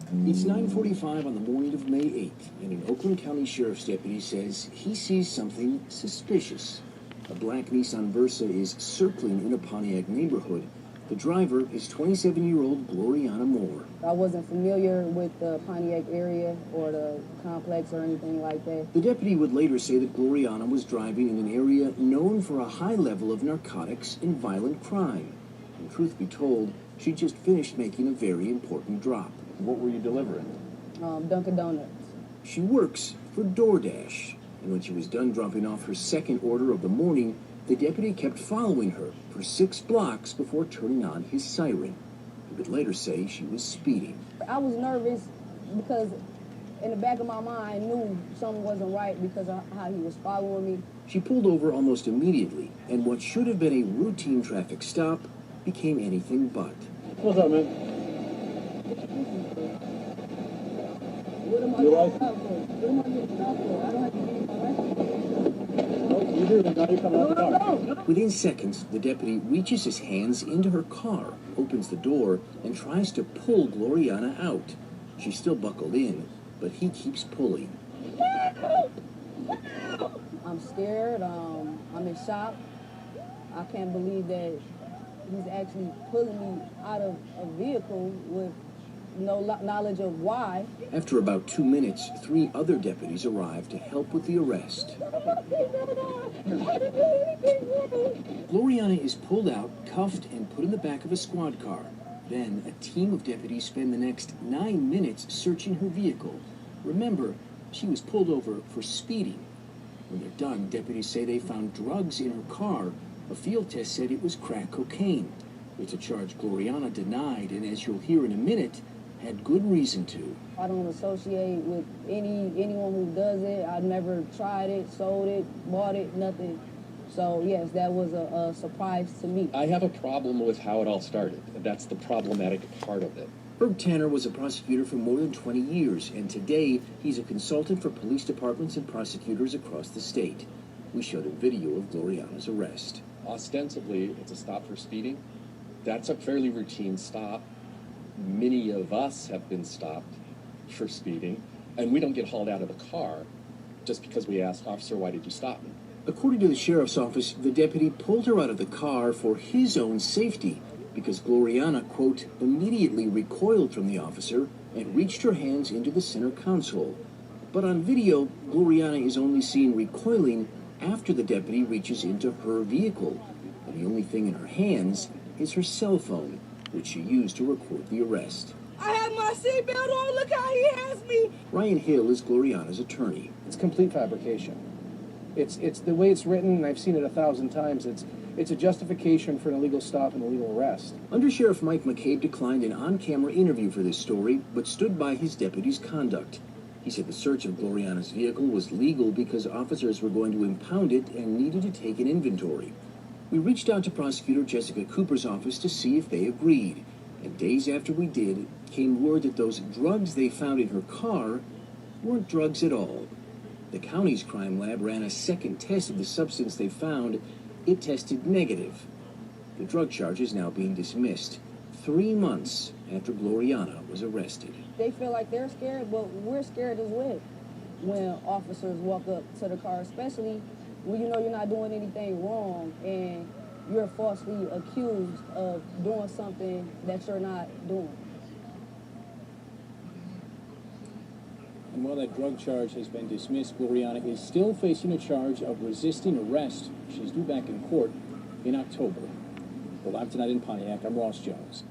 It's 9:45 on the morning of May 8th, and an Oakland County Sheriff's deputy says he sees something suspicious. A black Nissan Versa is circling in a Pontiac neighborhood. The driver is 27-year-old Gloriana Moore. I wasn't familiar with the Pontiac area or the complex or anything like that. The deputy would later say that Gloriana was driving in an area known for a high level of narcotics and violent crime. And truth be told, she just finished making a very important drop. What were you delivering? Dunkin' Donuts. She works for DoorDash, and when she was done dropping off her second order of the morning, the deputy kept following her for 6 blocks before turning on his siren. He would later say she was speeding. I was nervous because in the back of my mind, I knew something wasn't right because of how he was following me. She pulled over almost immediately, and what should have been a routine traffic stop became anything but. What's up, man? What am I getting stopped for? What am I getting stopped for? I don't have to give my license. Oh, you do, and now you're coming out the car. Within seconds, the deputy reaches his hands into her car, opens the door, and tries to pull Gloriana out. She's still buckled in, but he keeps pulling. I'm scared. I'm in shock. I can't believe that he's actually pulling me out of a vehicle with no knowledge of why. After about 2 minutes, 3 other deputies arrived to help with the arrest. Gloriana is pulled out, cuffed, and put in the back of a squad car. Then, a team of deputies spend the next 9 minutes searching her vehicle. Remember, she was pulled over for speeding. When they're done, deputies say they found drugs in her car. A field test said it was crack cocaine. It's a charge Gloriana denied, and as you'll hear in a minute, had good reason to. I don't associate with anyone who does it. I've never tried it, sold it, bought it, nothing. So yes, that was a surprise to me. I have a problem with how it all started. That's the problematic part of it. Herb Tanner was a prosecutor for more than 20 years, and today he's a consultant for police departments and prosecutors across the state. We showed a video of Gloriana's arrest. Ostensibly, it's a stop for speeding. That's a fairly routine stop. Many of us have been stopped for speeding, and we don't get hauled out of the car just because we ask, "Officer, why did you stop me?" According to the sheriff's office, the deputy pulled her out of the car for his own safety because Gloriana, quote, immediately recoiled from the officer and reached her hands into the center console. But on video, Gloriana is only seen recoiling after the deputy reaches into her vehicle, and the only thing in her hands is her cell phone, which she used to record the arrest. I have my seatbelt on. Look how he has me. Ryan Hill is Gloriana's attorney. It's complete fabrication. It's the way it's written, and I've seen it 1,000 times. It's a justification for an illegal stop and illegal arrest. Under Sheriff Mike McCabe declined an on-camera interview for this story, but stood by his deputy's conduct. He said the search of Gloriana's vehicle was legal because officers were going to impound it and needed to take an inventory. We reached out to Prosecutor Jessica Cooper's office to see if they agreed, and days after we did, came word that those drugs they found in her car weren't drugs at all. The county's crime lab ran a second test of the substance they found. It tested negative. The drug charge is now being dismissed, 3 months after Gloriana was arrested. They feel like they're scared, but we're scared as well when officers walk up to the car, especially when you know you're not doing anything wrong and you're falsely accused of doing something that you're not doing. And while that drug charge has been dismissed, Gloriana is still facing a charge of resisting arrest. She's due back in court in October. Well, live tonight in Pontiac, I'm Ross Jones.